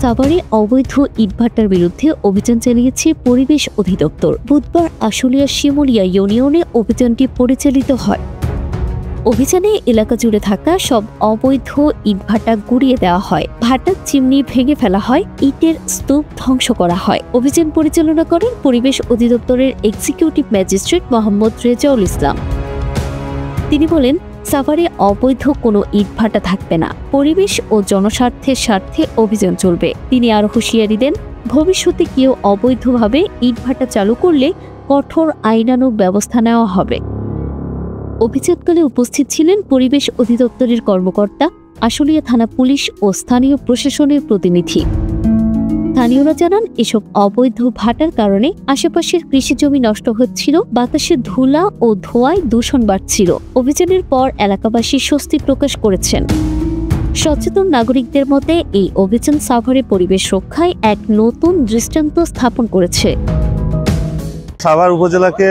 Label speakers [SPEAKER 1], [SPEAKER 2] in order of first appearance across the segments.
[SPEAKER 1] সাভারে অবৈধ ইটভাটার বিরুদ্ধে অভিযান চালিয়েছে পরিবেশ অধিদপ্তর। বুধবার আশুলিয়ার শিমুলিয়া ইউনিয়নে অভিযানটি পরিচালিত হয়। অভিযানে এলাকা জুড়ে থাকা সব অবৈধ ইটভাটা গুড়িয়ে দেওয়া হয়, ভাটার চিমনি ভেঙে ফেলা হয়, ইটের স্তূপ ধ্বংস করা হয়। অভিযান পরিচালনা করেন পরিবেশ অধিদপ্তরের এক্সিকিউটিভ ম্যাজিস্ট্রেট মোহাম্মদ রেজাউল ইসলাম। তিনি বলেন, সাভারে অবৈধ কোনো ইটভাটা থাকবে না, পরিবেশ ও জনস্বার্থের স্বার্থে অভিযান চলবে। তিনি আরও হুঁশিয়ারি দেন, ভবিষ্যতে কেউ অবৈধভাবে ইটভাটা চালু করলে কঠোর আইনানুগ ব্যবস্থা নেওয়া হবে। অভিযানকালে উপস্থিত ছিলেন পরিবেশ অধিদপ্তরের কর্মকর্তা, আশুলিয়া থানা পুলিশ ও স্থানীয় প্রশাসনের প্রতিনিধি। স্থানীয়রা জানান, এসব অবৈধ ভাটার কারণে আশেপাশের কৃষিজমি নষ্ট হচ্ছিল, বাতাসে ধুলা ও ধোঁয়ায় দূষণ বাড়ছিল। অভিযানের পর এলাকাবাসী স্বস্তি প্রকাশ করেছেন। সচেতন নাগরিকদের মতে এই অভিযান সাভারে পরিবেশ রক্ষায় এক নতুন দৃষ্টান্ত স্থাপন করেছে।
[SPEAKER 2] সাভার উপজেলাকে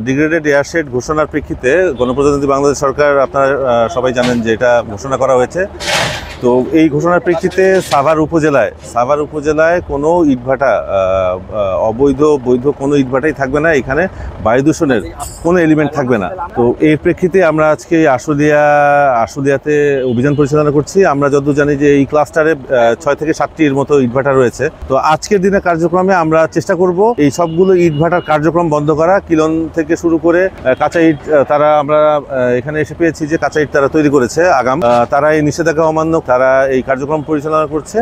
[SPEAKER 2] ডিগ্রেডেড এয়ারশেড ঘোষণার প্রেক্ষিতে গণপ্রজাতন্ত্রী বাংলাদেশ সরকার, আপনারা সবাই জানেন যে এটা ঘোষণা করা হয়েছে। তো এই ঘোষণার প্রেক্ষিতে সাভার উপজেলায় কোনো ইটভাটা, অবৈধ বৈধ কোনো ইটভাটাই থাকবে না। এখানে বায়ু দূষণের কোনো এলিমেন্ট থাকবে না। তো এর প্রেক্ষিতে আমরা আজকে আশুলিয়াতে অভিযান পরিচালনা করছি। আমরা যতদূর জানি যে এই ক্লাস্টারে 6 থেকে 7টির মতো ইটভাটা রয়েছে। তো আজকের দিনের কার্যক্রমে আমরা চেষ্টা করব এই সবগুলো ইটভাটার কার্যক্রম বন্ধ করা। কিলন থেকে শুরু করে কাঁচা ইট, আমরা এখানে এসে পেয়েছি যে কাঁচা ইট তারা তৈরি করেছে আগাম, তারা এই নিষেধাজ্ঞা অমান্য, তারা এই কার্যক্রম পরিচালনা করছে।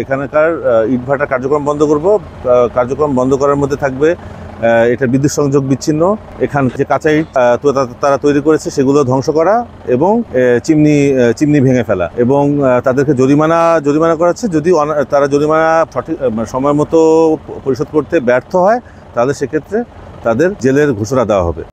[SPEAKER 2] এখানকার ইটভাটার কার্যক্রম বন্ধ করব। কার্যক্রম বন্ধ করার মধ্যে থাকবে এটা বিদ্যুৎ সংযোগ বিচ্ছিন্ন, এখান যে কাঁচা ইট তারা তৈরি করেছে সেগুলো ধ্বংস করা এবং চিমনি ভেঙে ফেলা, এবং তাদেরকে জরিমানা করা হচ্ছে। যদি তারা জরিমানা সঠিক সময় মতো পরিশোধ করতে ব্যর্থ হয়, তাহলে সেক্ষেত্রে তাদের জেলের ঘোষণা দেওয়া হবে।